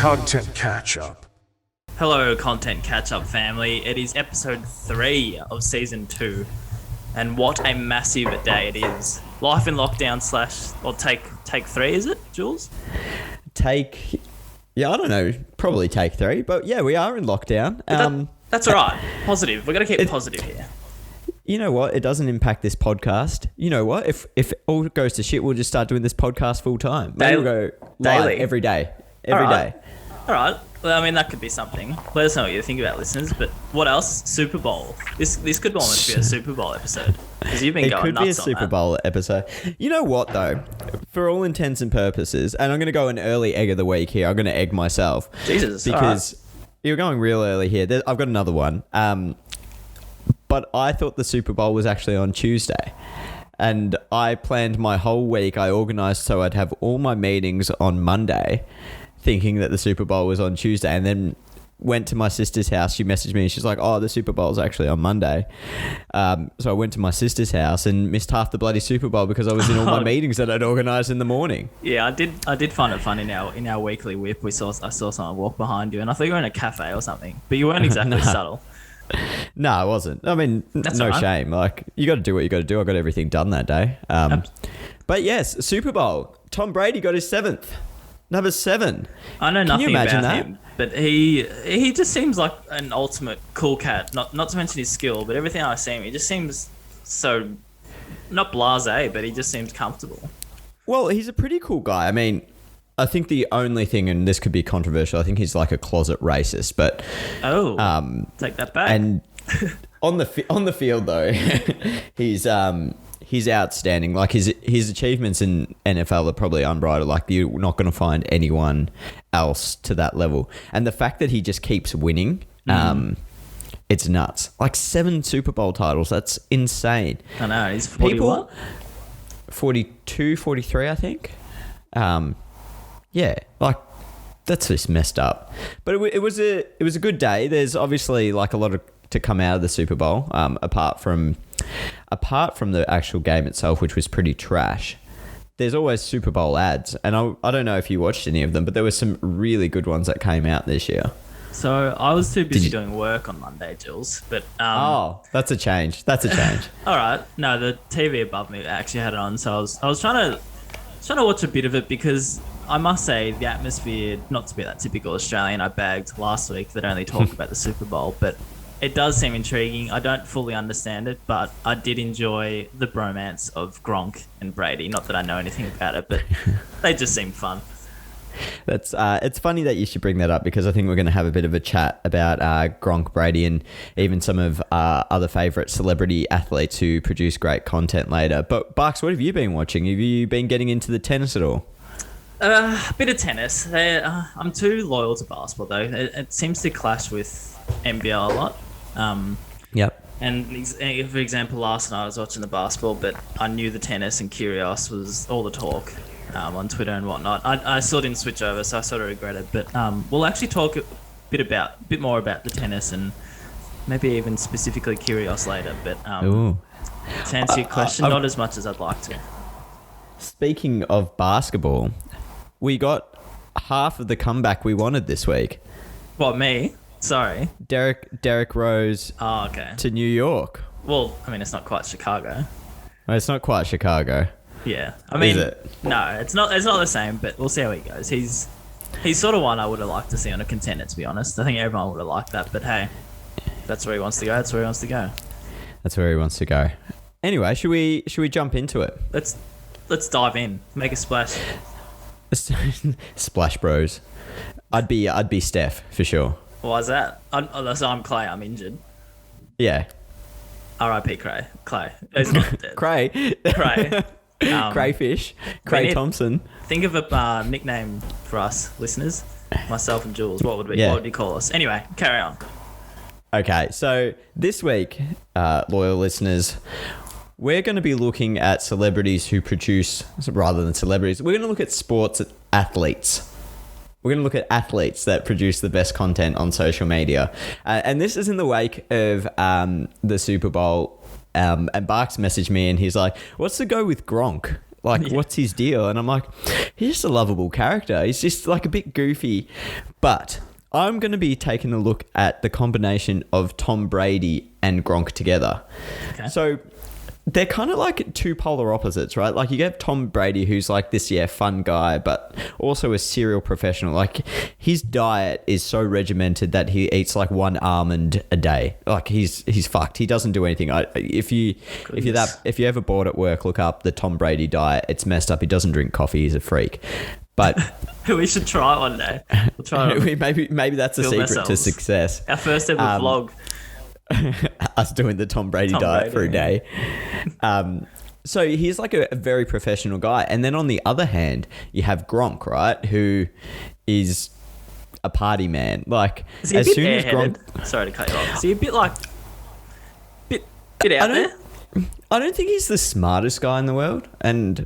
Content Catchup. Hello, Content Catch-Up family. It is episode 3 of season 2, and what a massive day it is. Life in lockdown / or take 3, is it, Jules? I don't know, probably take 3, but yeah, we are in lockdown. That's all right. Positive. We've got to keep positive here. You know what? It doesn't impact this podcast. You know what? If all goes to shit, we'll just start doing this podcast full time. Maybe we'll go live daily. every day. All right. Well, I mean, that could be something. Let us know what you think about, listeners. But what else? Super Bowl. This could almost be a Super Bowl episode. Because you've been going nuts on that. It could be a Super Bowl episode. You know what, though? For all intents and purposes, and I'm going to go an early egg of the week here. I'm going to egg myself. Jesus. Because you're going real early here. I've got another one. But I thought the Super Bowl was actually on Tuesday. And I planned my whole week. I organised so I'd have all my meetings on Monday, thinking that the Super Bowl was on Tuesday, and then went to my sister's house. She messaged me and she's like, oh, the Super Bowl's actually on Monday. So I went to my sister's house and missed half the bloody Super Bowl because I was in all my meetings that I'd organised in the morning. Yeah, I did find it fun in our weekly whip. I saw someone walk behind you, and I thought you were in a cafe or something, but you weren't exactly subtle. No, I wasn't. I mean, That's no all right. shame. Like, you got to do what you got to do. I got everything done that day. But yes, Super Bowl. Tom Brady got his 7th. Number 7. I know nothing about imagine that? him, but he just seems like an ultimate cool cat. Not to mention his skill, but everything I see him, he just seems so not blasé, but he just seems comfortable. Well, he's a pretty cool guy. I mean, I think the only thing, and this could be controversial, I think he's like a closet racist, but take that back. and on the field though, he's outstanding. Like his achievements in NFL are probably unbridled. Like, you're not going to find anyone else to that level. And the fact that he just keeps winning, it's nuts. Like 7 Super Bowl titles. That's insane. I know, he's 41. 42, 43, I think. Yeah, like that's just messed up. But it was a good day. There's obviously like a lot to come out of the Super Bowl, apart from the actual game itself, which was pretty trash. There's always Super Bowl ads, and I don't know if you watched any of them, but there were some really good ones that came out this year. So I was too busy doing work on Monday, Jules. But that's a change. All right. No, the TV above me actually had it on, so I was trying to watch a bit of it because I must say the atmosphere, not to be that typical Australian, I bagged last week that only talk about the Super Bowl, but it does seem intriguing. I don't fully understand it, but I did enjoy the bromance of Gronk and Brady. Not that I know anything about it, but they just seem fun. That's it's funny that you should bring that up because I think we're going to have a bit of a chat about Gronk, Brady, and even some of our other favourite celebrity athletes who produce great content later. But Barks, what have you been watching? Have you been getting into the tennis at all? A bit of tennis. I'm too loyal to basketball though. It seems to clash with NBL a lot. Yep. And for example, last night I was watching the basketball, but I knew the tennis and Kyrgios was all the talk on Twitter and whatnot. I still didn't switch over, so I sort of regret it. But we'll actually talk a bit more about the tennis and maybe even specifically Kyrgios later. But to answer your question, not as much as I'd like to. Speaking of basketball, we got half of the comeback we wanted this week. What, me? Sorry. Derek Rose to New York. Well, I mean, it's not quite Chicago. Well, it's not quite Chicago. Yeah. I mean, is it? No, it's not the same, but we'll see how he goes. He's sort of one I would have liked to see on a contender, to be honest. I think everyone would have liked that, but hey, that's where he wants to go. That's where he wants to go. That's where he wants to go. Anyway, should we jump into it? Let's dive in. Make a splash. Splash Bros. I'd be Steph for sure. Why is that? I'm Clay. I'm injured. Yeah. R.I.P. Clay. He's not dead. Cray. Crayfish. Cray Thompson. Think of a nickname for us listeners, myself and Jules. What would you call us? Anyway, carry on. Okay, so this week, loyal listeners, we're going to be looking at celebrities who produce, rather than celebrities, we're going to look at sports athletes. We're going to look at athletes that produce the best content on social media. And this is in the wake of the Super Bowl. And Barks messaged me and he's like, what's the go with Gronk? Like, what's his deal? And I'm like, he's just a lovable character. He's just like a bit goofy, But I'm going to be taking a look at the combination of Tom Brady and Gronk together. Okay. So they're kind of like two polar opposites, right? Like you get Tom Brady, who's like this, fun guy, but also a serial professional. Like his diet is so regimented that he eats like one almond a day. Like he's fucked. He doesn't do anything. If you ever bored at work, look up the Tom Brady diet. It's messed up. He doesn't drink coffee. He's a freak. But we should try it one day. We'll try it. maybe that's a secret to success. Our first ever vlog. Us doing the Tom Brady diet for a day. So he's like a very professional guy. And then on the other hand, you have Gronk, right? Who is a party man. Like, is he as soon as Gronk... Sorry to cut you off. Is he a bit like... Bit out there? I don't think he's the smartest guy in the world,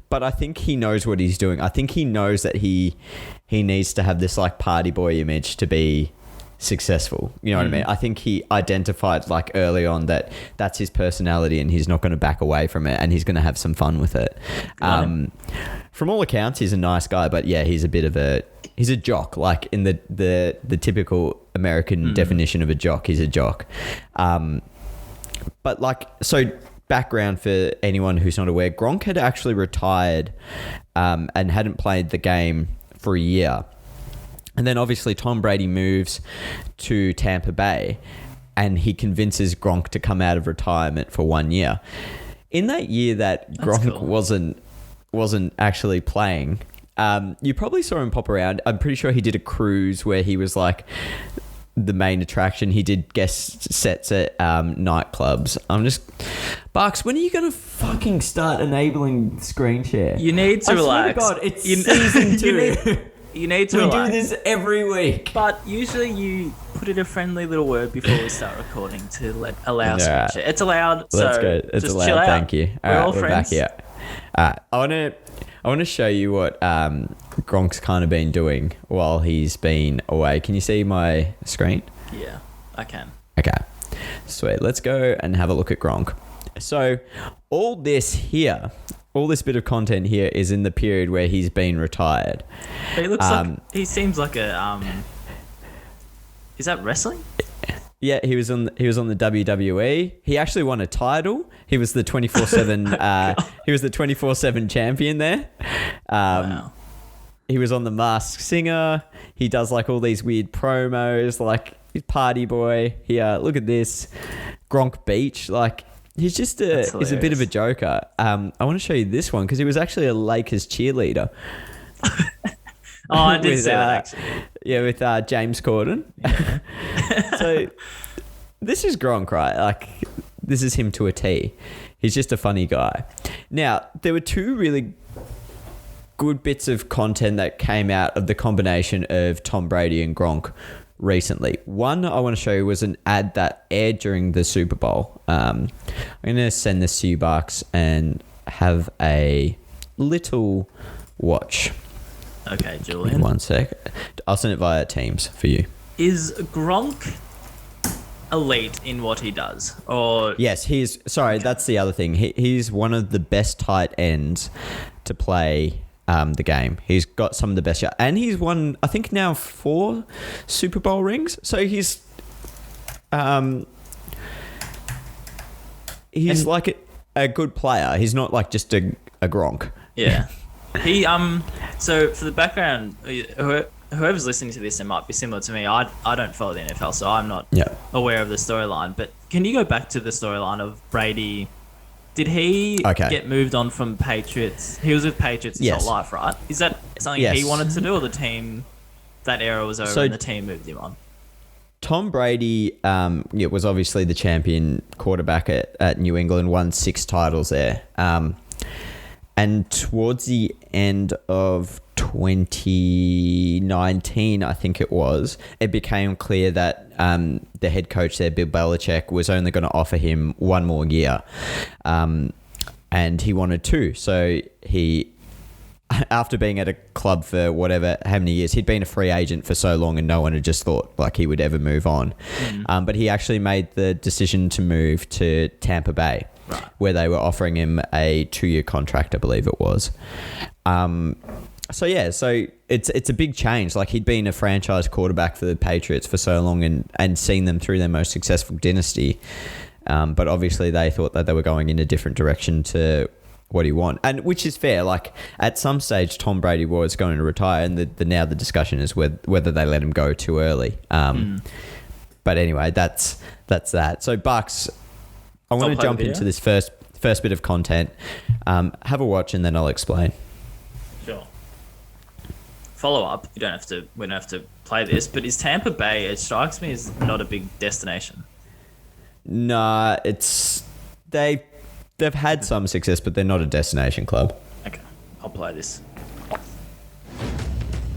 but I think he knows what he's doing. I think he knows that he needs to have this like party boy image to be successful. You know what I mean? I think he identified like early on that that's his personality and he's not going to back away from it and he's going to have some fun with it. From all accounts, he's a nice guy, but yeah, he's a jock, like in the typical American definition of a jock. He's a jock. But like, so background for anyone who's not aware, Gronk had actually retired and hadn't played the game for a year. And then obviously Tom Brady moves to Tampa Bay and he convinces Gronk to come out of retirement for 1 year. In that year that Gronk wasn't actually playing, you probably saw him pop around. I'm pretty sure he did a cruise where he was like the main attraction. He did guest sets at nightclubs. Bucks, when are you going to fucking start enabling screen share? You need to relax. Swear to God, it's season 2. You need to relax. We do this every week. But usually you put in a friendly little word before we start recording to allow screen share. It's allowed. Let's go. It's allowed. Chill out. Thank you. We're friends. Back here. I want to show you what Gronk's kind of been doing while he's been away. Can you see my screen? Yeah, I can. Okay. Sweet. Let's go and have a look at Gronk. So all this bit of content here is in the period where he's been retired. He looks he seems like a is that wrestling? Yeah, he was on the WWE. He actually won a title. He was the 24/7 he was the 24/7 champion there. Wow. He was on The Masked Singer. He does like all these weird promos, like he's party boy. Here, look at this. Gronk Beach, like he's just he's a bit of a joker. I want to show you this one because he was actually a Lakers cheerleader. Oh, I did see that actually. Yeah, with James Corden. Yeah. So this is Gronk, right? Like this is him to a T. He's just a funny guy. Now, there were two really good bits of content that came out of the combination of Tom Brady and Gronk recently. One I want to show you was an ad that aired during the Super Bowl. I'm going to send this to you, Bucks, and have a little watch. Okay, Julian. 1 sec. I'll send it via Teams for you. Is Gronk elite in what he does? Or yes, that's the other thing. He's one of the best tight ends to play the game. He's got some of the best shots. And he's won, I think now 4 Super Bowl rings. So he's like a good player. He's not like just a Gronk. Yeah. He so for the background, whoever's listening to this, it might be similar to me. I don't follow the NFL, so I'm not aware of the storyline. But can you go back to the storyline of Brady? Did he get moved on from Patriots? He was with Patriots his whole life, right? Is that something he wanted to do, or the team, that era was over and the team moved him on? Tom Brady was obviously the champion quarterback at New England, won 6 titles there. And towards the end of 2019, I think it became clear that the head coach there, Bill Belichick, was only going to offer him 1 more year. And he wanted 2. So he, after being at a club for how many years, he'd been a free agent for so long and no one had just thought like he would ever move on. But he actually made the decision to move to Tampa Bay. Right. Where they were offering him a 2-year contract, I believe it was. So it's a big change. Like, he'd been a franchise quarterback for the Patriots for so long and seen them through their most successful dynasty. But obviously they thought that they were going in a different direction to what he want, and which is fair. Like, at some stage Tom Brady was going to retire, and now the discussion is whether they let him go too early. But anyway, that's that. So Bucks, I want to jump into this first bit of content. Have a watch and then I'll explain. Sure. Follow up. We don't have to play this, but is Tampa Bay? It strikes me as not a big destination. Nah, they've had some success, but they're not a destination club. Okay, I'll play this.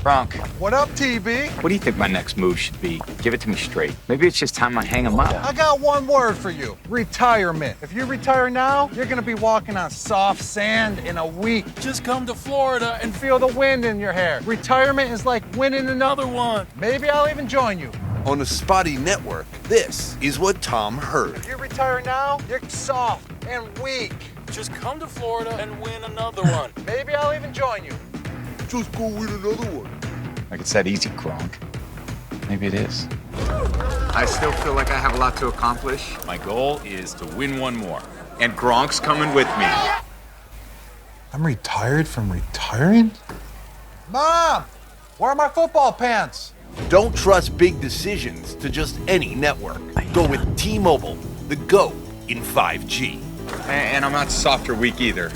Bronk, What up, TB? what do you think my next move should be? Give it to me straight. Maybe it's just time I hang him up. I got one word for you. Retirement. If you retire now, you're gonna be walking on soft sand in a week. Just come to Florida And feel the wind in your hair. Retirement is like winning another one. Maybe I'll even join you. On the Spotty Network, this is what Tom heard. If you retire now, you're soft and weak. just come to Florida and win another one. Maybe I'll even join you. Just go win another one. Like it's that easy, Gronk. Maybe it is. I still feel like I have a lot to accomplish. My goal is to win one more. And Gronk's coming with me. I'm retired from retiring? Mom, where are my football pants? Don't trust big decisions to just any network. Go with T-Mobile, the GOAT in 5G. And I'm not soft or weak either.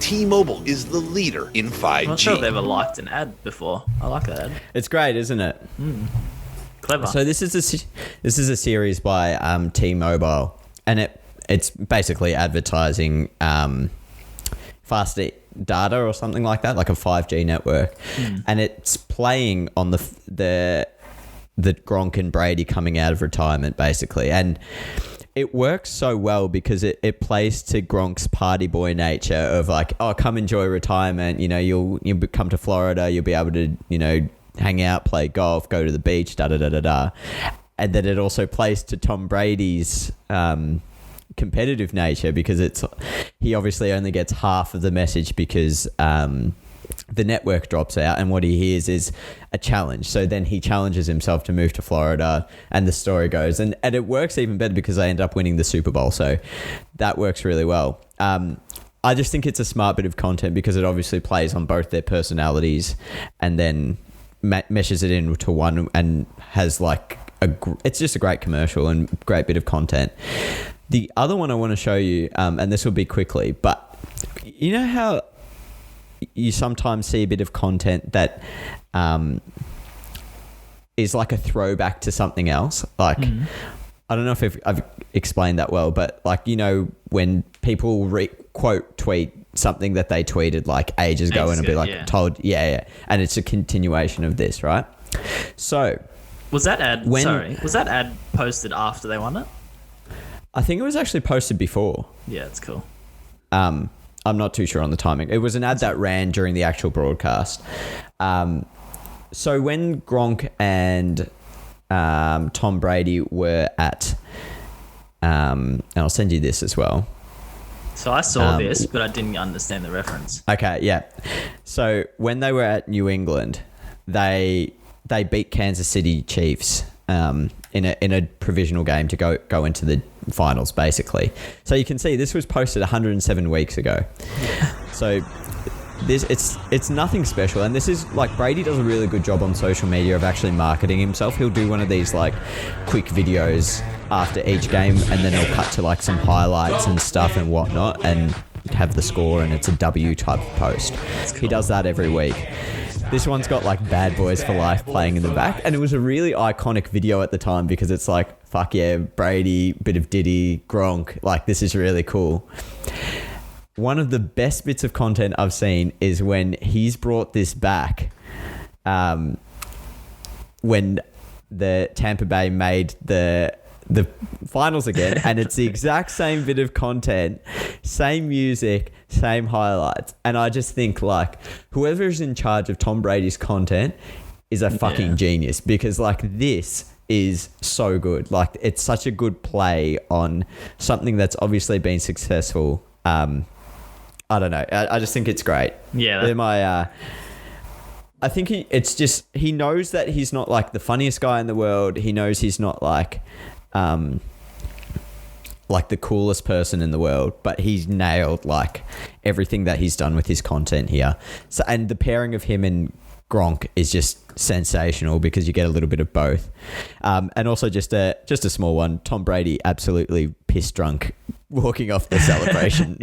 T-Mobile is the leader in 5G. I'm not sure I've ever liked an ad before. I like that ad. It's great, isn't it? Clever. So this is a series by T-Mobile, and it's basically advertising fast data or something like that, like a 5G network, and it's playing on the Gronk and Brady coming out of retirement, basically, and it works so well because it plays to Gronk's party boy nature of like, oh, come enjoy retirement, you know, you'll come to Florida, you'll be able to, you know, hang out, play golf, go to the beach, da-da-da-da-da. And then it also plays to Tom Brady's competitive nature because he obviously only gets half of the message because the network drops out and what he hears is a challenge. So then he challenges himself to move to Florida and the story goes. And it works even better because they end up winning the Super Bowl. So that works really well. I just think it's a smart bit of content because it obviously plays on both their personalities and then meshes it into one and has like it's just a great commercial and great bit of content. The other one I want to show you, and this will be quickly, but you know how you sometimes see a bit of content that is like a throwback to something else. Like, I don't know if I've explained that well, but like, you know, when people quote tweet something that they tweeted like ages ago and it'll be like told, and it's a continuation of this, right? So was that ad posted after they won it? I think it was actually posted before. Yeah, it's cool. I'm not too sure on the timing. It was an ad that ran during the actual broadcast. So when Gronk and Tom Brady were at, and I'll send you this as well. So I saw this, but I didn't understand the reference. Okay, yeah. So when they were at New England, they beat Kansas City Chiefs in a provisional game to go into the finals, basically. So you can see this was posted 107 weeks ago. So it's nothing special, and this is like Brady does a really good job on social media of actually marketing himself. He'll do one of these like quick videos after each game, and then he'll cut to like some highlights and stuff and whatnot, and have the score, and it's a W type of post. Cool. He does that every week. This one's got like Bad Boys for Life playing in the back, and it was a really iconic video at the time because it's like, fuck yeah, Brady, bit of Diddy, Gronk, like this is really cool. One of the best bits of content I've seen is when he's brought this back when the Tampa Bay made the finals again, and it's the exact same bit of content, same music, same highlights, and I just think like whoever is in charge of Tom Brady's content is a fucking genius, because like this is so good. Like it's such a good play on something that's obviously been successful. I don't know. I just think it's great. Yeah, they're my I think he knows that he's not like the funniest guy in the world. He knows he's not like the coolest person in the world, but he's nailed like everything that he's done with his content here. So, and the pairing of him and Gronk is just sensational because you get a little bit of both. And also just a small one, Tom Brady absolutely piss drunk walking off the celebration.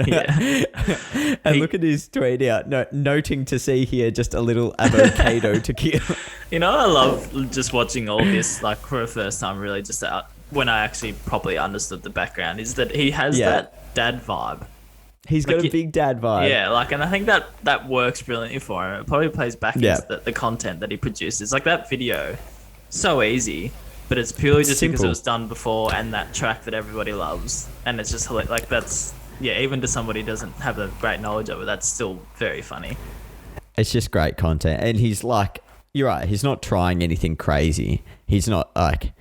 And look at his tweet out, noting to see here just a little avocado tequila. You know, I love just watching all this, like, for the first time, really, just when I actually properly understood the background, is that he has that dad vibe. He's got a big dad vibe. Yeah, like, and I think that works brilliantly for him. It probably plays back into the content that he produces. Like, that video, so easy, but it's purely just simple. because it was done before and that track that everybody loves. And it's just, like, that's, even to somebody who doesn't have a great knowledge of it, that's still very funny. It's just great content. And he's like, you're right, he's not trying anything crazy. He's not like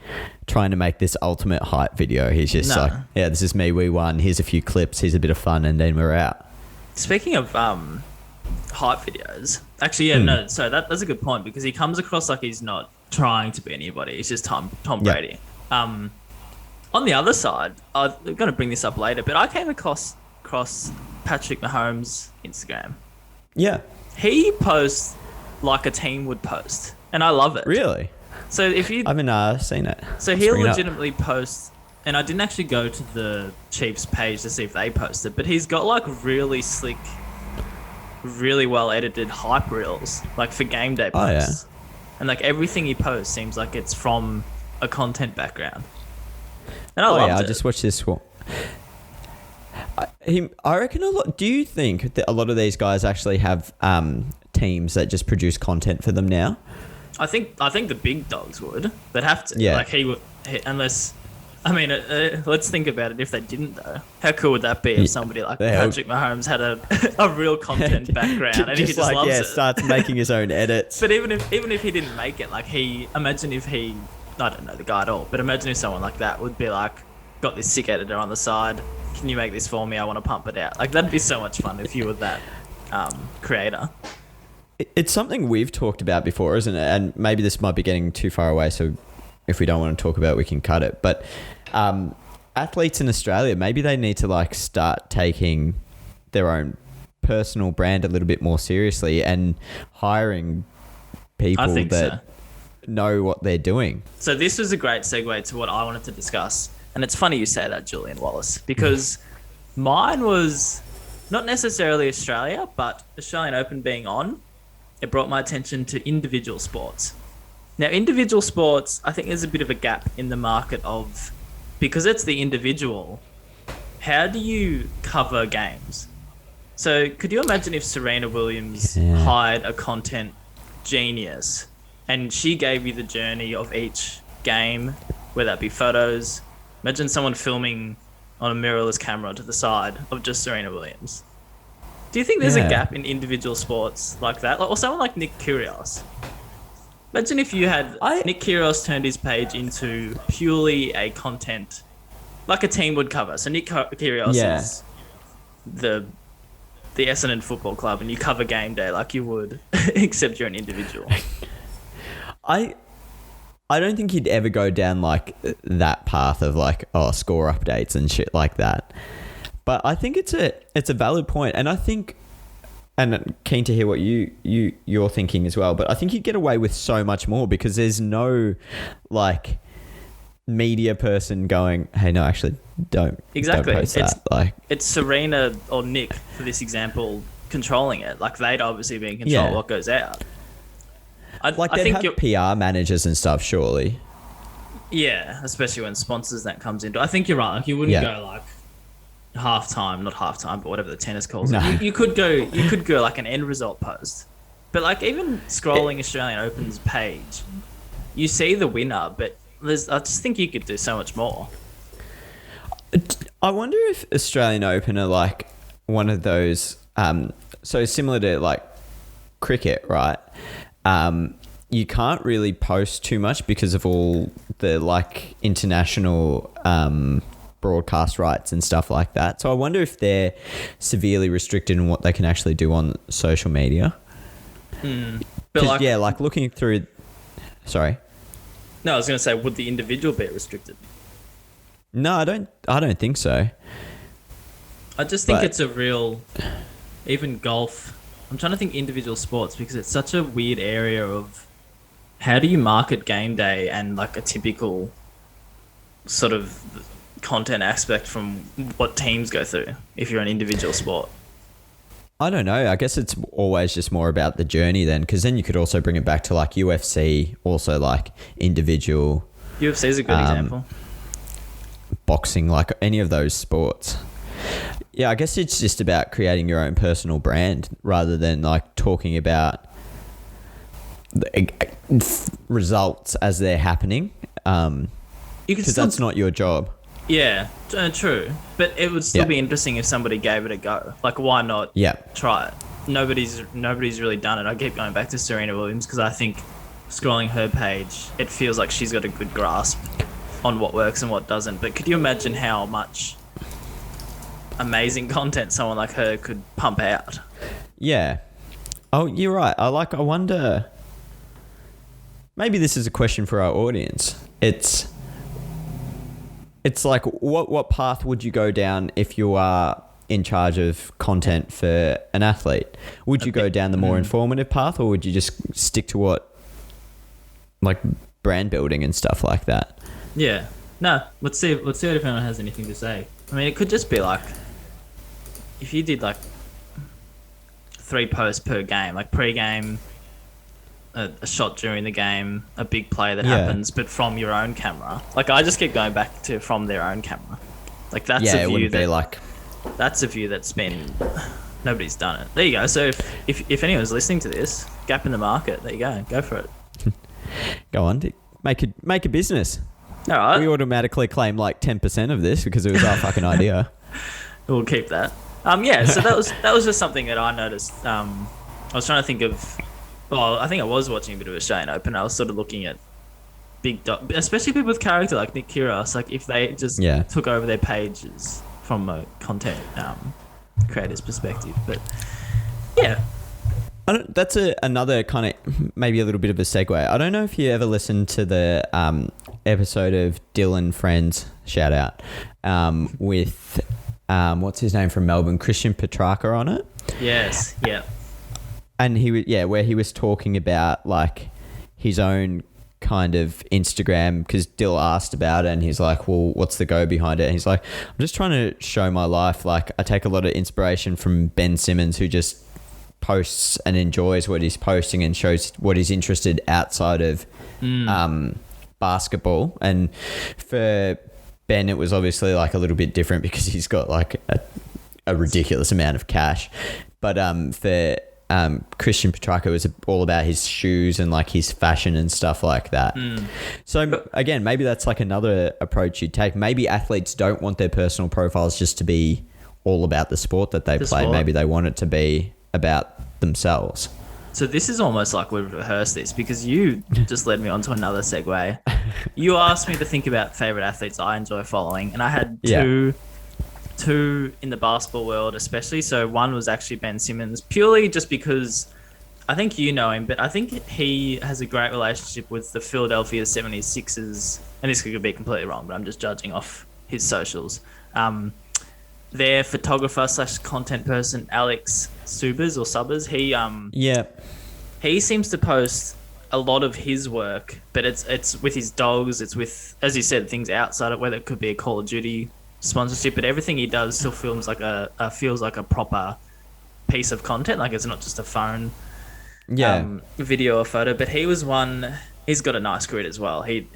trying to make this ultimate hype video. He's just like, this is me, we won. Here's a few clips. Here's a bit of fun, and then we're out. Speaking of hype videos, actually, so that's a good point because he comes across like he's not trying to be anybody. He's just Tom Brady. On the other side, I'm going to bring this up later, but I came across Patrick Mahomes' Instagram. Yeah. He posts like a team would post, and I love it. Really? So if you... I haven't seen it. So he'll legitimately post, and I didn't actually go to the Chiefs page to see if they posted, but he's got like really slick, really well edited hype reels, like for game day posts. And like everything he posts seems like it's from a content background. And I loved it. I just watched this one. I reckon a lot. Do you think that a lot of these guys actually have teams that just produce content for them now? I think the big dogs would. They'd have to. Yeah. Like he would, unless. I mean, let's think about it. If they didn't, though, how cool would that be if somebody like Patrick Mahomes had a real content background and he just loves it? Starts making his own edits. But even if he didn't make it, like imagine if he, I don't know the guy at all, but imagine if someone like that would be like, got this sick editor on the side. Can you make this for me? I want to pump it out. Like that'd be so much fun if you were that creator. It's something we've talked about before, isn't it? And maybe this might be getting too far away, so if we don't want to talk about it, we can cut it. But athletes in Australia, maybe they need to like start taking their own personal brand a little bit more seriously and hiring people that know what they're doing. So this was a great segue to what I wanted to discuss. And it's funny you say that, Julian Wallace, because mine was not necessarily Australia, but Australian Open being on, it brought my attention to individual sports. Now, individual sports, I think there's a bit of a gap in the market of, because it's the individual, how do you cover games? So could you imagine if Serena Williams hired a content genius and she gave you the journey of each game, whether that be photos? Imagine someone filming on a mirrorless camera to the side of just Serena Williams. Do you think there's a gap in individual sports like that? Or someone like Nick Kyrgios. Imagine if you had Nick Kyrgios turned his page into purely a content, like a team would cover. So Nick Kyrgios is the Essendon Football Club, and you cover game day like you would, except you're an individual. I don't think he'd ever go down like that path of like score updates and shit like that. But I think it's a valid point, and I think, and I'm keen to hear what you're thinking as well. But I think you'd get away with so much more because there's no like media person going, "Hey, no, actually, don't post that." Like it's Serena or Nick for this example controlling it. Like they'd obviously be in control of what goes out. I they'd think have PR managers and stuff, surely. Yeah, especially when sponsors that comes into. I think you're right. Like you wouldn't go like not half time, but whatever the tennis calls it. You could go like an end result post, but like even scrolling Australian Open's page, you see the winner, but I just think you could do so much more. I wonder if Australian Open are like one of those, so similar to like cricket, right? You can't really post too much because of all the like international broadcast rights and stuff like that. So I wonder if they're severely restricted in what they can actually do on social media. But like, yeah, like looking through. Sorry. no, I was going to say, would the individual be restricted? No, I don't think so. I just think But- it's a real, even golf. I'm trying to think individual sports because it's such a weird area of how do you market game day and like a typical sort of content aspect from what teams go through if you're an individual sport. I don't know. I guess it's always just more about the journey then, because then you could also bring it back to like UFC, also like individual UFC is a good example. boxing, like any of those sports. Yeah, I guess it's just about creating your own personal brand rather than like talking about the results as they're happening. You can Because still, that's not your job. yeah, true. But it would still Yeah. be interesting if somebody gave it a go. Like, why not Yeah. try it? Nobody's really done it. I keep going back to Serena Williams because I think scrolling her page, it feels like she's got a good grasp on what works and what doesn't. But could you imagine how much amazing content someone like her could pump out? Yeah. Oh, you're right. I wonder. Maybe this is a question for our audience. It's like what path would you go down if you are in charge of content for an athlete? Would you go down the more informative path, or would you just stick to what like brand building and stuff like that? Yeah. No, let's see if anyone has anything to say. I mean, it could just be like if you did like 3 posts per game, like pre-game, a shot during the game, a big play that Yeah. happens, but from your own camera. Like I just keep going back to from their own camera. Like that's Yeah, a it view wouldn't that be like. that's a view that's been nobody's done it. There you go. So if anyone's listening to this, gap in the market, there you go for it. Go on, make a business. All right, We automatically claim like 10% of this because it was our fucking idea. we'll keep that. Yeah, so that was just something that I noticed. I was trying to think of. Well, I think I was watching a bit of Australian Open. I was sort of looking at especially people with character like Nick Kyrgios. Like if they just Yeah. took over their pages from a content creator's perspective. But yeah, That's another kind of maybe a little bit of a segue. I don't know if you ever listened to the episode of Dylan Friends, shout out, with what's his name from Melbourne, Christian Petrarca on it. yes, yeah. And where he was talking about like his own kind of Instagram, because Dill asked about it and he's like, well, what's the go behind it? And he's like, I'm just trying to show my life. Like I take a lot of inspiration from Ben Simmons, who just posts and enjoys what he's posting and shows what he's interested outside of basketball. And for Ben, it was obviously like a little bit different because he's got like a ridiculous amount of cash. But for Christian Petrarca, was all about his shoes and like his fashion and stuff like that. So again, maybe that's like another approach you'd take. Maybe athletes don't want their personal profiles just to be all about the sport that they play. Sport. Maybe they want it to be about themselves. So this is almost like we've rehearsed this because you just led me on to another segue. You asked me to think about favorite athletes I enjoy following, and I had two in the basketball world especially. So one was actually Ben Simmons, purely just because I think you know him, but I think he has a great relationship with the Philadelphia 76ers, and this could be completely wrong, but I'm just judging off his socials. Their photographer / content person, Alex Subbers, he seems to post a lot of his work, but it's with his dogs, it's with, as you said, things outside of, whether it could be a Call of Duty sponsorship, but everything he does still feels like a proper piece of content. Like it's not just a phone video or photo. But he was one. He's got a nice grid as well. He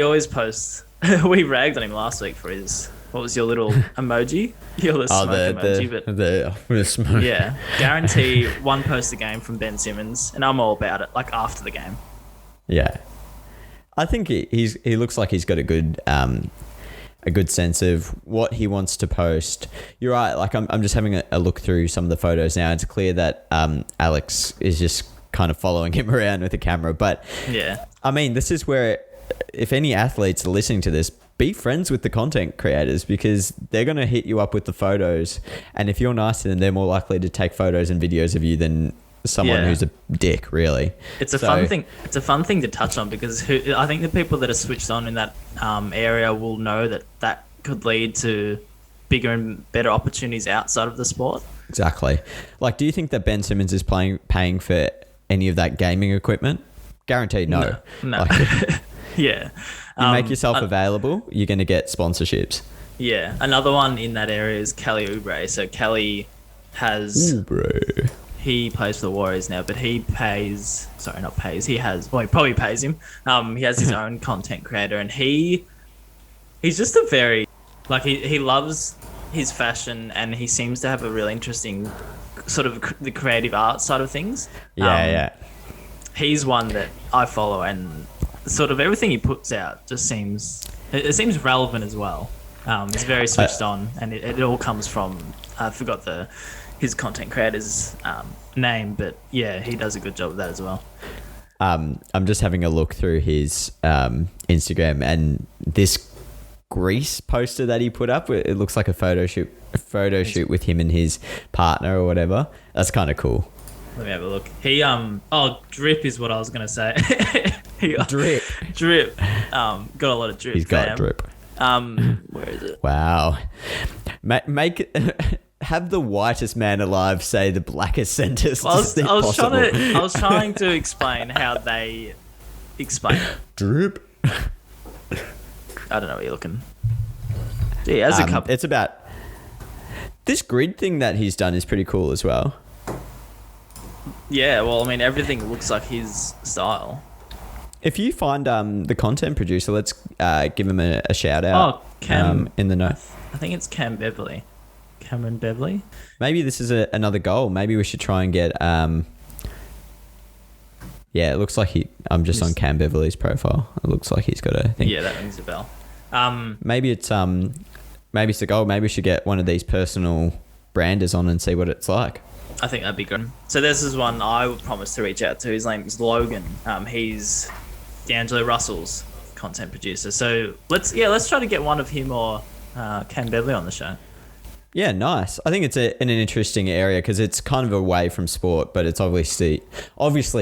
always posts. We ragged on him last week for his. What was your little emoji? Your little smoke emoji, the smoke. yeah, guarantee one post a game from Ben Simmons, and I'm all about it. Like after the game. Yeah, I think he looks like he's got a good sense of what he wants to post. You're right. Like I'm just having a look through some of the photos now. It's clear that Alex is just kind of following him around with a camera. But yeah, I mean, this is where if any athletes are listening to this, be friends with the content creators, because they're going to hit you up with the photos. And if you're nice to them, they're more likely to take photos and videos of you than someone Yeah. who's a dick, really. It's a fun thing. It's a fun thing to touch on because I think the people that are switched on in that area will know that could lead to bigger and better opportunities outside of the sport. Exactly. Like, do you think that Ben Simmons is paying for any of that gaming equipment? Guaranteed no. No. Like, Yeah. you make yourself available, you're going to get sponsorships. Yeah. Another one in that area is Kelly Oubre. So Kelly has... Ooh, bro. He plays for the Warriors now, but he pays... Sorry, not pays. He probably pays him. He has his own content creator, and he's just a very... Like, he loves his fashion, and he seems to have a really interesting sort of the creative art side of things. Yeah. He's one that I follow, and sort of everything he puts out just seems seems relevant as well. He's very switched on, and it all comes from I forgot his content creator's name, but yeah, he does a good job of that as well. I'm just having a look through his Instagram, and this Grease poster that he put up, it looks like a photo shoot with him and his partner or whatever. That's kind of cool. Let me have a look. He drip is what I was gonna say. Drip. Got a lot of drip. He's got fam. drip. Where is it? Wow. Make have the whitest man alive say the blackest sentence. I was possible. I was trying to explain how they explain it. Drip. I don't know what you're looking. Gee, as a couple. It's about this grid thing that he's done is pretty cool as well. Yeah, well, I mean, everything looks like his style. If you find the content producer, let's give him a shout out. Oh, Cam. In the note. I think it's Cam Beverly. Cameron Beverly. Maybe this is another goal. Maybe we should try and get. Yeah, it looks like I'm just on Cam Beverly's profile. It looks like he's got a thing. Yeah, that rings a bell. Maybe it's the goal. Maybe we should get one of these personal branders on and see what it's like. I think that'd be good. So this is one I would promise to reach out to. His name is Logan. He's D'Angelo Russell's content producer. So let's try to get one of him or Cam Beverly on the show. Yeah, nice. I think it's in an interesting area because it's kind of away from sport, but it's obviously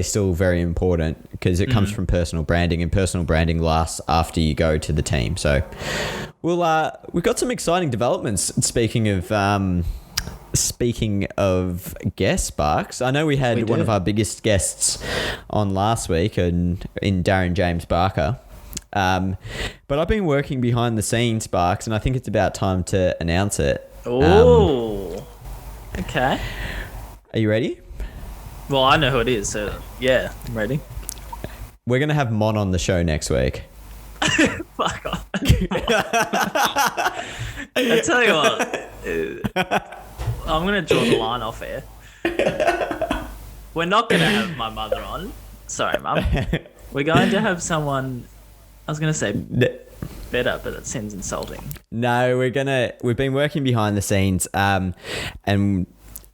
still very important because it comes from personal branding, and personal branding lasts after you go to the team. So we've got some exciting developments. Speaking of guest Sparks, I know we had one of our biggest guests on last week in Darren James Barker. But I've been working behind the scenes, Sparks, and I think it's about time to announce it. Oh, okay. Are you ready? Well, I know who it is, so yeah, I'm ready. We're going to have Mon on the show next week. Fuck off. I tell you what, I'm going to draw the line off here. We're not going to have my mother on. Sorry, Mum. We're going to have someone, I was going to say better, but that seems insulting. No, we've been working behind the scenes, and a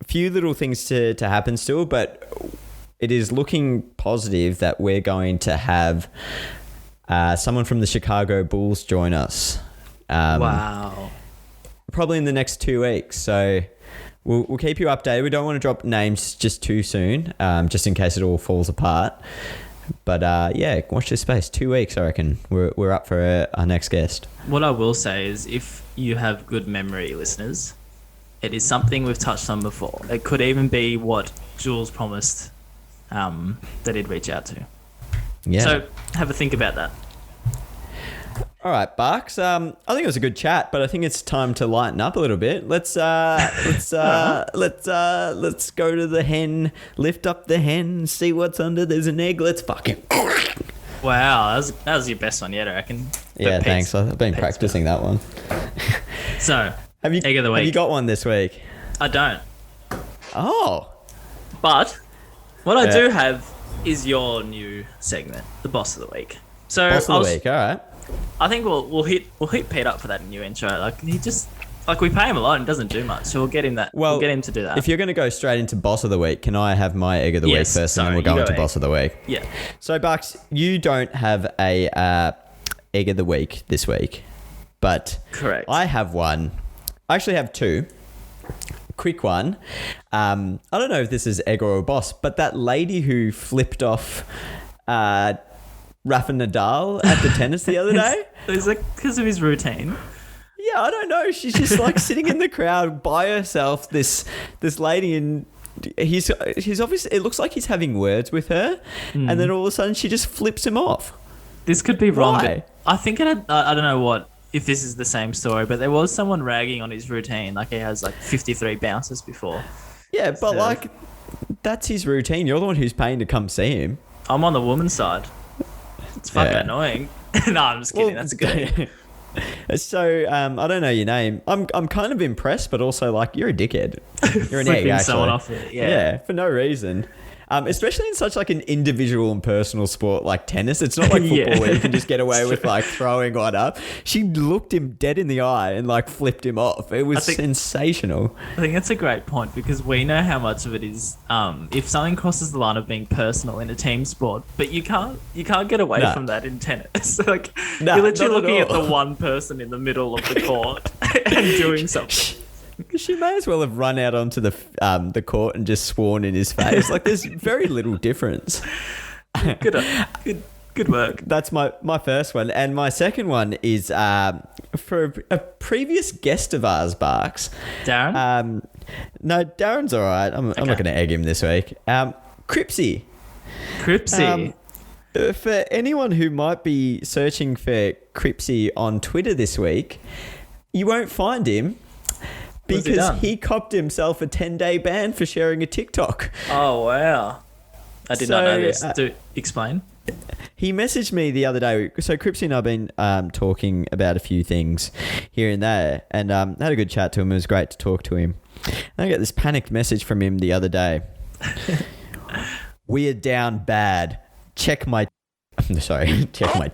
few little things to happen still, but it is looking positive that we're going to have someone from the Chicago Bulls join us. Wow. Probably in the next 2 weeks. So we'll keep you updated. We don't want to drop names just too soon, just in case it all falls apart. But yeah, watch this space. 2 weeks, I reckon. We're up for our next guest. What I will say is, if you have good memory, listeners, it is something we've touched on before. It could even be what Jules promised that he'd reach out to. Yeah. So have a think about that. All right, Barks. I think it was a good chat, but I think it's time to lighten up a little bit. Let's go to the hen, lift up the hen, see what's under. There's an egg. Let's fucking. Wow, that was your best one yet, I reckon. Yeah, But thanks. I've been practicing that one. So, Have you egg of the week. Have you got one this week? I don't. Oh. But what I do have is your new segment, the Boss of the Week. So Boss of the week. All right. I think we'll hit Pete up for that new intro. Like we pay him a lot and doesn't do much, so we'll get him that. Well, we'll get him to do that. If you're going to go straight into Boss of the Week, can I have my egg of the week Yes, first, and then sorry, we'll go you into go Boss of the Week? Yeah. So, Bucks, you don't have a egg of the week this week, but Correct. I have one. I actually have two. quick one. I don't know if this is egg or a boss, but that lady who flipped off Rafa Nadal at the tennis the other day. Is it because of his routine? Yeah, I don't know. She's just like sitting in the crowd by herself. This lady, and he's obviously, it looks like he's having words with her, and then all of a sudden she just flips him off. This could be wrong. Why? But I think I don't know if this is the same story, but there was someone ragging on his routine, like he has like 53 bounces before. Yeah, but like that's his routine. You're the one who's paying to come see him. I'm on the woman's side. It's fucking annoying. No, I'm just kidding. That's a good. So, I don't know your name. I'm kind of impressed, but also like you're a dickbag. You're an egg, Flipping actually. someone off it. Yeah, for no reason. Especially in such like an individual and personal sport like tennis. It's not like football where you can just get away with like throwing one up. She looked him dead in the eye and like flipped him off. It was sensational. I think that's a great point because we know how much of it is if something crosses the line of being personal in a team sport, but you can't get away from that in tennis. Like you're literally looking at the one person in the middle of the court and doing something. She may as well have run out onto the court and just sworn in his face. Like there's very little difference. Good work. That's my first one. And my second one is for a previous guest of ours, Barks. Darren? No, Darren's all right. I'm not going to egg him this week. Cripsy. Cripsy. For anyone who might be searching for Cripsy on Twitter this week, you won't find him because he copped himself a 10-day ban for sharing a TikTok. Oh, wow. I did not know this. Do explain. He messaged me the other day. So Cripsy and I have been talking about a few things here and there, and had a good chat to him. It was great to talk to him. And I got this panicked message from him the other day. We're down bad. Check my... I'm sorry. Check my...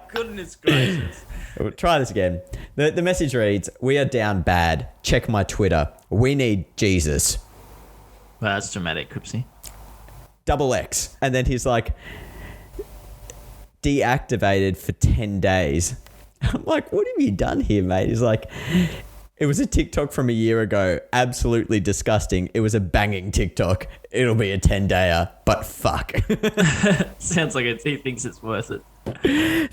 Goodness gracious. We'll try this again. The message reads, we are down bad. Check my Twitter. We need Jesus. Well, that's dramatic, Cripsy. XX. And then he's like, deactivated for 10 days. I'm like, what have you done here, mate? He's like, it was a TikTok from a year ago. Absolutely disgusting. It was a banging TikTok. It'll be a 10-dayer, but fuck. Sounds like he thinks it's worth it.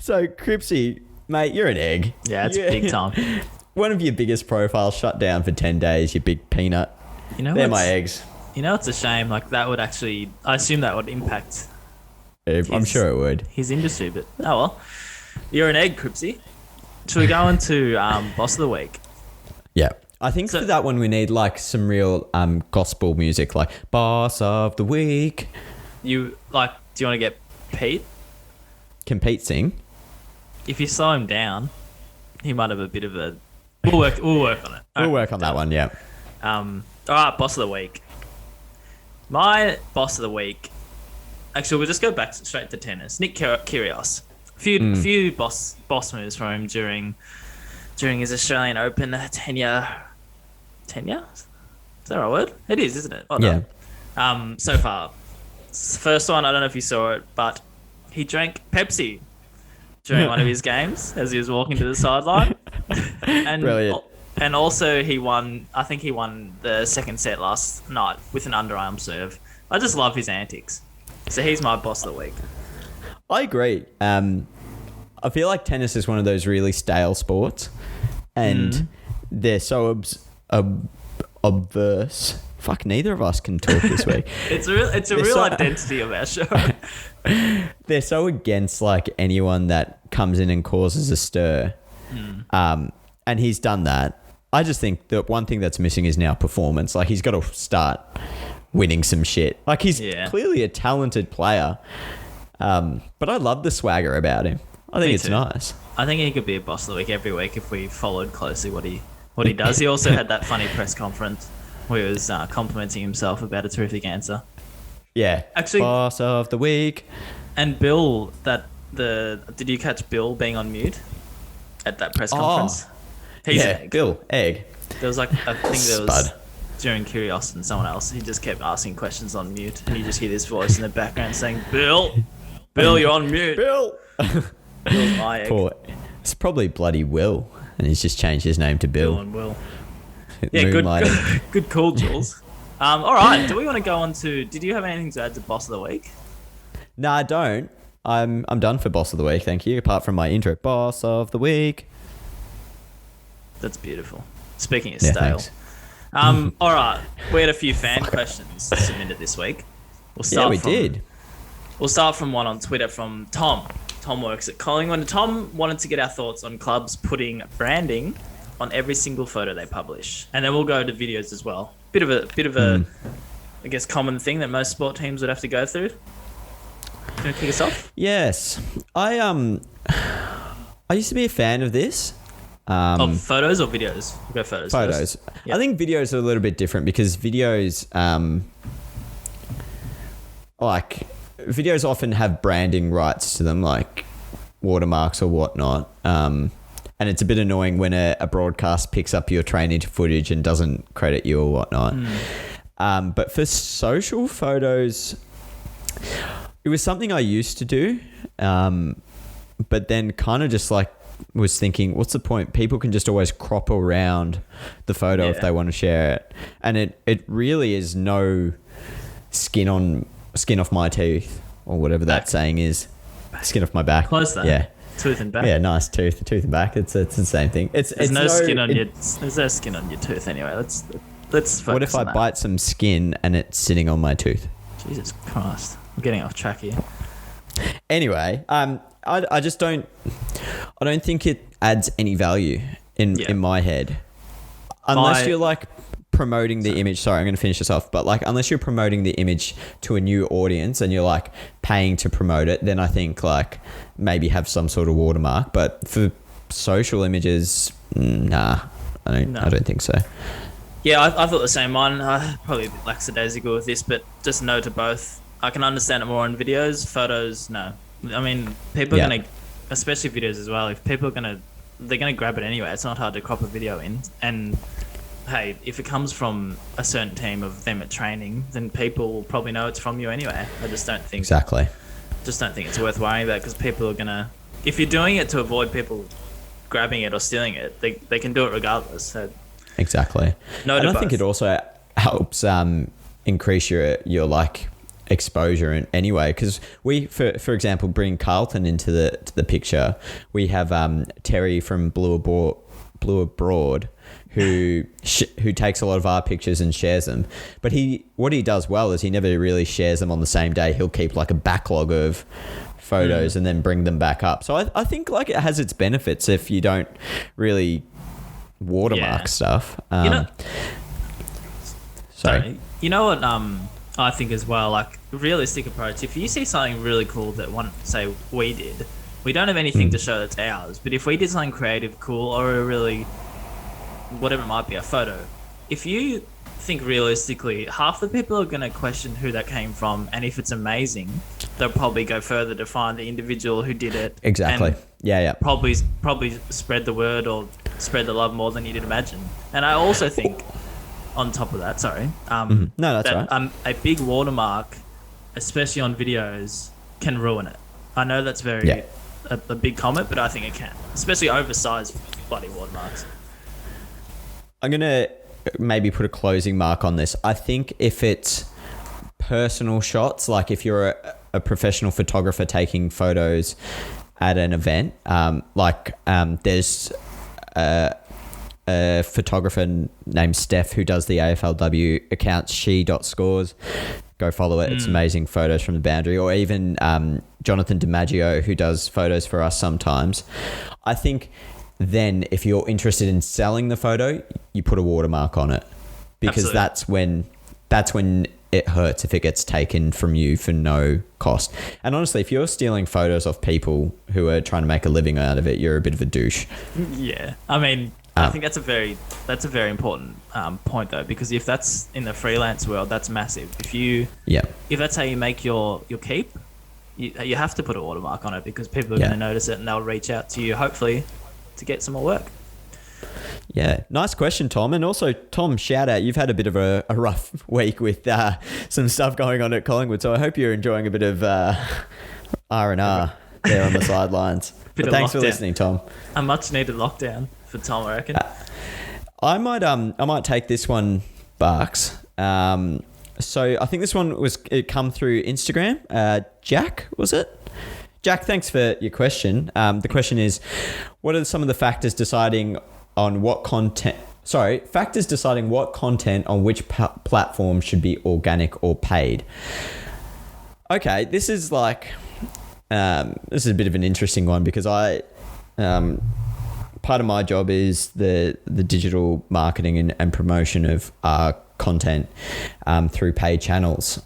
So, Cripsy, mate, you're an egg. Yeah, it's big time. One of your biggest profiles shut down for 10 days, you big peanut. You know, they're my eggs. You know, it's a shame. Like, that would actually... I assume that would impact... I'm sure it would. His industry, but... Oh, well. You're an egg, Cripsy. Should we go into Boss of the Week? Yeah. I think for that one, we need, like, some real gospel music, like Boss of the Week. Do you want to get Pete? Can Pete sing? If you slow him down, he might have a bit of a... We'll work on it. We'll work on that one, yeah. All right, Boss of the Week. My Boss of the Week... Actually, we'll just go back straight to tennis. Nick Kyrgios. Few boss moves from him during his Australian Open tenure. Tenure? Is that the right word? It is, isn't it? Oh, no. Yeah. So far. First one, I don't know if you saw it, but he drank Pepsi during one of his games as he was walking to the sideline. And brilliant. And also he won, I think he won the second set last night with an underarm serve. I just love his antics. So he's my Boss of the Week. I agree. I feel like tennis is one of those really stale sports, and they're so obverse. Fuck, neither of us can talk this week. It's a real identity of our show. They're so against like anyone that comes in and causes a stir. And he's done that. I just think that one thing that's missing is now performance. Like he's got to start winning some shit. Like he's clearly a talented player. But I love the swagger about him. I think it's nice. I think he could be a Boss of the Week every week if we followed closely what he does. He also had that funny press conference where he was complimenting himself about a terrific answer. Yeah. Actually, Boss of the Week. And Bill, did you catch Bill being on mute at that press conference? He's an egg. Bill, egg. There was like, I think there was during Kyrgios and someone else, he just kept asking questions on mute, and you just hear this voice in the background saying, Bill, you're on mute. Bill. Bill's my egg. It's probably bloody Will, and he's just changed his name to Bill. Bill and Will. Yeah, Moonlighting. good call, Jules. All right, do we want to go on to... Did you have anything to add to Boss of the Week? No, I don't. I'm done for Boss of the Week, thank you. Apart from my intro, Boss of the Week. That's beautiful. Speaking of Yeah, stale. thanks. All right, we had a few fan questions submitted this week. Yeah, we did. We'll start from one on Twitter from Tom. Tom works at Collingwood. And Tom wanted to get our thoughts on clubs putting branding on every single photo they publish, and then we'll go to videos as well. Bit of a, I guess, common thing that most sport teams would have to go through. Do you want to kick us off? Yes, I used to be a fan of this. Of photos or videos? We'll go photos. Photos. Yep. I think videos are a little bit different because videos, videos often have branding rights to them, like watermarks or whatnot. And it's a bit annoying when a broadcast picks up your training footage and doesn't credit you or whatnot. But for social photos, it was something I used to do, but then kind of just like was thinking, what's the point? People can just always crop around the photo if they want to share it, and it really is no skin off my teeth or whatever that saying is. Skin off my back. Close that. Yeah. Tooth and back. Yeah, nice tooth and back. It's the same thing. There's no skin on your tooth anyway. Let's focus What if on I that. bite some skin and it's sitting on my tooth? Jesus Christ, I'm getting off track here. Anyway, I just don't think it adds any value in my head, unless you're like promoting the image. Sorry, I'm going to finish this off. But like, unless you're promoting the image to a new audience and you're like paying to promote it, then I think like maybe have some sort of watermark. But for social images, nah, I don't think so. Yeah, I thought the same one. Probably a bit lackadaisical with this, but just no to both. I can understand it more on videos. Photos, no. I mean, people are going to, especially videos as well, if people are going to, they're going to grab it anyway. It's not hard to crop a video in. And hey, if it comes from a certain team of them at training, then people will probably know it's from you anyway. I just don't think it's worth worrying about, because people are going to, if you're doing it to avoid people grabbing it or stealing it, they can do it regardless. So Exactly. No, and I think it also helps increase your like exposure anyway, because we, for example, bring Carlton into the picture. We have Terry from Blue Abroad who takes a lot of our pictures and shares them. But what he does well is he never really shares them on the same day. He'll keep like a backlog of photos and then bring them back up. So I think like it has its benefits if you don't really watermark stuff. Sorry. You know what I think as well, like realistic approach, if you see something really cool that we did, we don't have anything to show that's ours, but if we did something creative, cool, or a really, whatever it might be, a photo, if you think realistically, half the people are going to question who that came from, and if it's amazing, they'll probably go further to find the individual who did it. Exactly. Yeah. Probably spread the word or spread the love more than you did imagine. And I also think, on top of that, No, that's that, right. a big watermark, especially on videos, can ruin it. I know that's very a big comment, but I think it can, especially oversized bloody watermarks. I'm going to maybe put a closing mark on this. I think if it's personal shots, like if you're a professional photographer taking photos at an event, there's a photographer named Steph who does the AFLW account, she.scores. Go follow it. It's amazing photos from the boundary. Or even Jonathan DiMaggio, who does photos for us sometimes. I think then if you're interested in selling the photo, you put a watermark on it, because Absolutely. that's when it hurts if it gets taken from you for no cost. And honestly, if you're stealing photos of people who are trying to make a living out of it, you're a bit of a douche. Yeah, I mean, I think that's a very important point though, because if that's in the freelance world, that's massive. If that's how you make your keep, you have to put a watermark on it, because people are going to notice it and they'll reach out to you, hopefully, to get some more work. Yeah, nice question, Tom. And also, Tom, shout out. You've had a bit of a rough week with some stuff going on at Collingwood, so I hope you're enjoying a bit of R&R there on the sidelines. But thanks for listening, Tom. A much needed lockdown for Tom, I reckon. I might take this one, Barks. So I think this one it come through Instagram. Jack, was it? Jack, thanks for your question. The question is, what are some of the factors deciding on what content? Factors deciding what content on which platform should be organic or paid. Okay, this is a bit of an interesting one because part of my job is the digital marketing and promotion of our content through paid channels.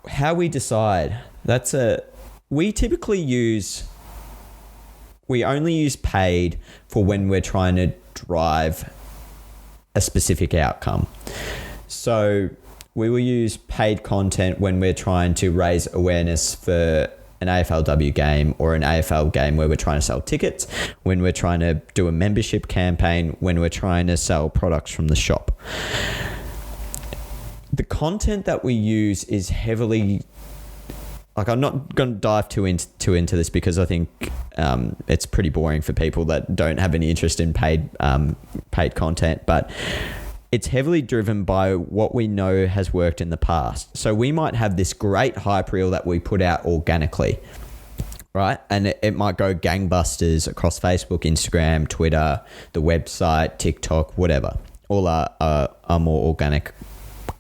How we decide, we only use paid for when we're trying to drive a specific outcome. So we will use paid content when we're trying to raise awareness for an AFLW game or an AFL game where we're trying to sell tickets, when we're trying to do a membership campaign, when we're trying to sell products from the shop. The content that we use is heavily, I'm not going to dive too into this because I think it's pretty boring for people that don't have any interest in paid content, but it's heavily driven by what we know has worked in the past. So we might have this great hype reel that we put out organically, right? And it might go gangbusters across Facebook, Instagram, Twitter, the website, TikTok, whatever. All are more organic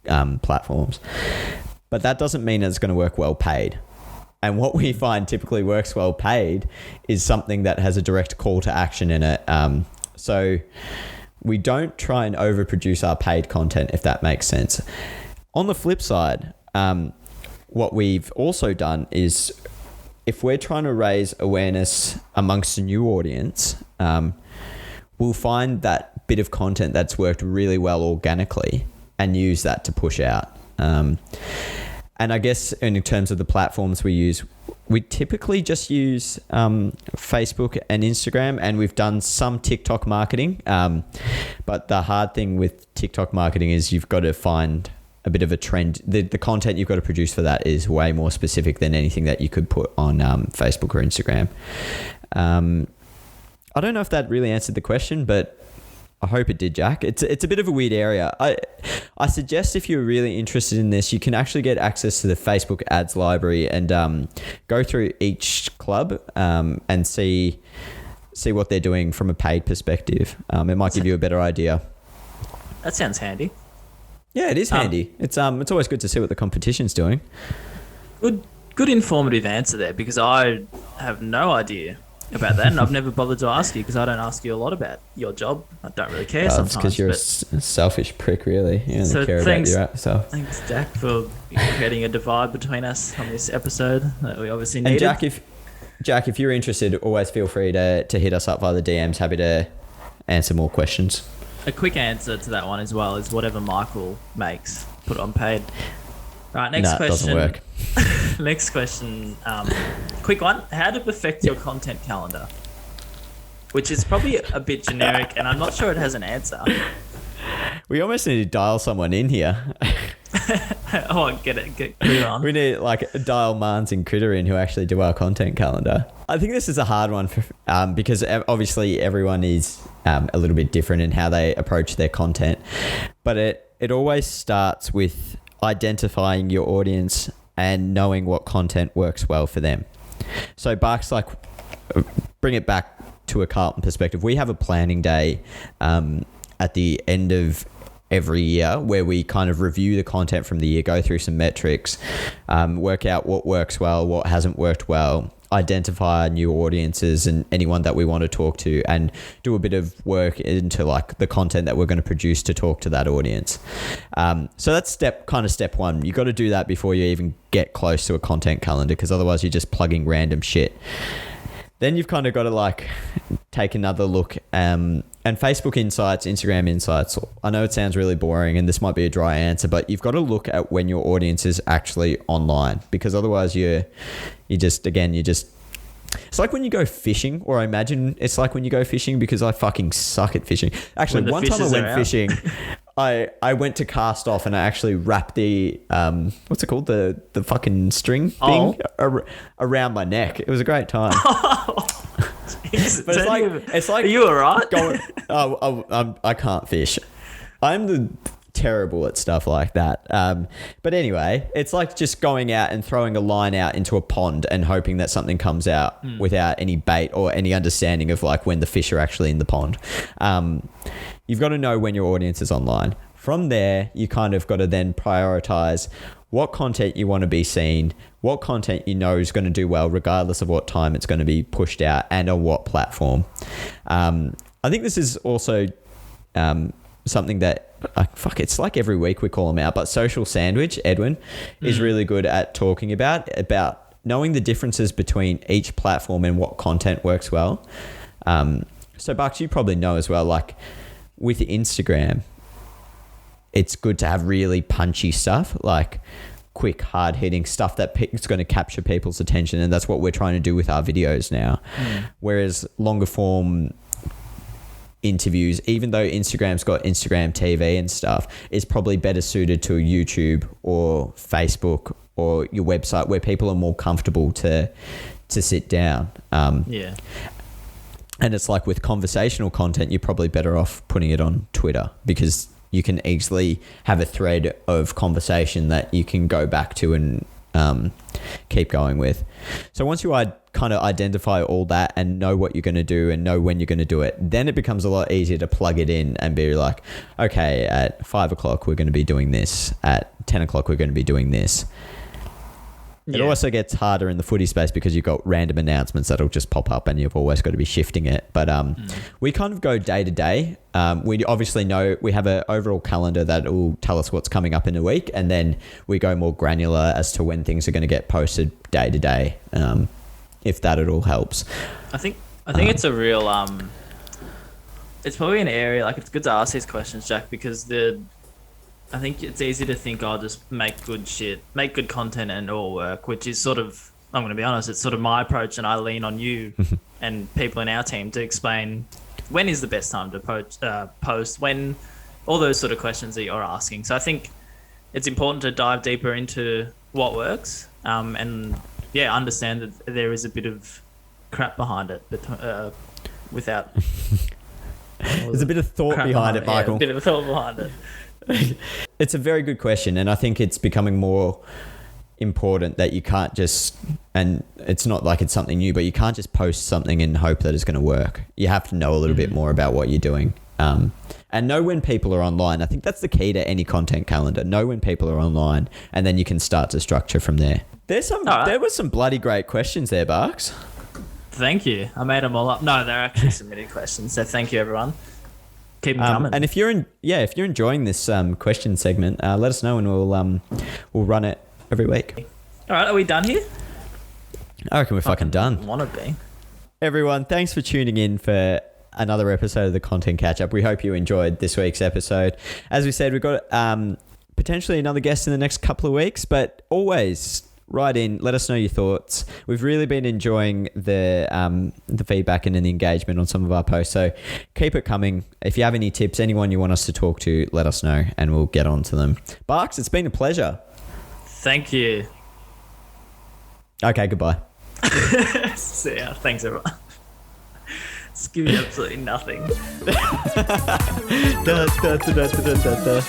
platforms. But that doesn't mean it's going to work well paid. And what we find typically works well paid is something that has a direct call to action in it. So we don't try and overproduce our paid content, if that makes sense. On the flip side, what we've also done is if we're trying to raise awareness amongst a new audience, we'll find that bit of content that's worked really well organically and use that to push out. And I guess in terms of the platforms we use, we typically just use Facebook and Instagram, and we've done some TikTok marketing. But the hard thing with TikTok marketing is you've got to find a bit of a trend. The content you've got to produce for that is way more specific than anything that you could put on Facebook or Instagram. I don't know if that really answered the question, but I hope it did, Jack. It's a bit of a weird area. I suggest if you're really interested in this, you can actually get access to the Facebook ads library and go through each club and see what they're doing from a paid perspective. It might give you a better idea. That sounds handy. Yeah, it is handy. It's always good to see what the competition's doing. Good informative answer there, because I have no idea about that, and I've never bothered to ask you because I don't ask you a lot about your job. I don't really care sometimes. Because you're a selfish prick, really. You only care about yourself. Thanks, Jack, for creating a divide between us on this episode that we obviously needed. And Jack, if you're interested, always feel free to hit us up via the DMs. Happy to answer more questions. A quick answer to that one as well is whatever Michael makes, put on paid. Right, next question. It doesn't work. Next question. Quick one. How to perfect your content calendar? Which is probably a bit generic, and I'm not sure it has an answer. We almost need to dial someone in here. Get Critter on. We need dial Marns and Critter in who actually do our content calendar. I think this is a hard one for, because obviously everyone is a little bit different in how they approach their content, but it always starts with identifying your audience and knowing what content works well for them. So Barks, bring it back to a Carlton perspective. We have a planning day at the end of every year where we kind of review the content from the year, go through some metrics, work out what works well, what hasn't worked well, identify new audiences and anyone that we want to talk to, and do a bit of work into the content that we're going to produce to talk to that audience. So that's step one. You got to do that before you even get close to a content calendar, because otherwise you're just plugging random shit. Then you've kind of got to take another look, and Facebook Insights, Instagram Insights. I know it sounds really boring and this might be a dry answer, but you've got to look at when your audience is actually online, because otherwise you just it's like when you go fishing, or I imagine it's like when you go fishing, because I fucking suck at fishing. Actually, one time I went fishing, I went to cast off and I actually wrapped the what's it called, the fucking string thing around my neck. It was a great time. But it's like are you alright? I can't fish. I'm terrible at stuff like that. But anyway, it's like just going out and throwing a line out into a pond and hoping that something comes out without any bait or any understanding of like when the fish are actually in the pond. You've got to know when your audience is online. From there, you kind of got to then prioritize what content you want to be seen, what content you know is going to do well, regardless of what time it's going to be pushed out and on what platform. I think this is also something that, it's like every week we call him out, but Social Sandwich, Edwin, is really good at talking about knowing the differences between each platform and what content works well. So Bucks, you probably know as well, like with Instagram, it's good to have really punchy stuff, like quick, hard-hitting stuff that's going to capture people's attention, and that's what we're trying to do with our videos now. Whereas longer form interviews, even though Instagram's got Instagram TV and stuff, is probably better suited to YouTube or Facebook or your website where people are more comfortable to sit down. Yeah. And it's like with conversational content, you're probably better off putting it on Twitter because you can easily have a thread of conversation that you can go back to and keep going with. So once you kind of identify all that and know what you're going to do and know when you're going to do it, then it becomes a lot easier to plug it in and be like, okay, at 5 o'clock, we're going to be doing this. At 10 o'clock, we're going to be doing this. It also gets harder in the footy space because you've got random announcements that'll just pop up and you've always got to be shifting it. But we kind of go day to day. We obviously know we have an overall calendar that will tell us what's coming up in a week. And then we go more granular as to when things are going to get posted day to day, if that at all helps. I think it's a real... it's probably an area, like it's good to ask these questions, Jack, because I think it's easy to think I'll just make good content and it'll work, which is sort of, I'm going to be honest, it's sort of my approach, and I lean on you and people in our team to explain when is the best time to post, when, all those sort of questions that you're asking. So I think it's important to dive deeper into what works and understand that there is a bit of crap behind it, but without... There's a bit of thought behind it, Michael. Yeah, a bit of thought behind it. It's a very good question, and I think it's becoming more important that you can't just, and it's not like it's something new, but you can't just post something and hope that it's going to work. You have to know a little bit more about what you're doing, and know when people are online. I think that's the key to any content calendar. Know when people are online, and then you can start to structure from there. There were some bloody great questions there, Barks. Thank you. I made them all up. No, they're actually submitted questions, so thank you, everyone. Keep them coming. And if you're enjoying this question segment, let us know and we'll run it every week. All right, are we done here? I reckon we're fucking done. Want to be. Everyone, thanks for tuning in for another episode of the Content Catch-Up. We hope you enjoyed this week's episode. As we said, we've got potentially another guest in the next couple of weeks, but always write in, let us know your thoughts. We've really been enjoying the feedback and the engagement on some of our posts, so keep it coming. If you have any tips, anyone you want us to talk to, let us know and we'll get on to them. Barks, it's been a pleasure. Thank you. Okay, goodbye. See ya. Thanks, everyone. It's giving absolutely nothing. Da, da, da, da, da, da, da.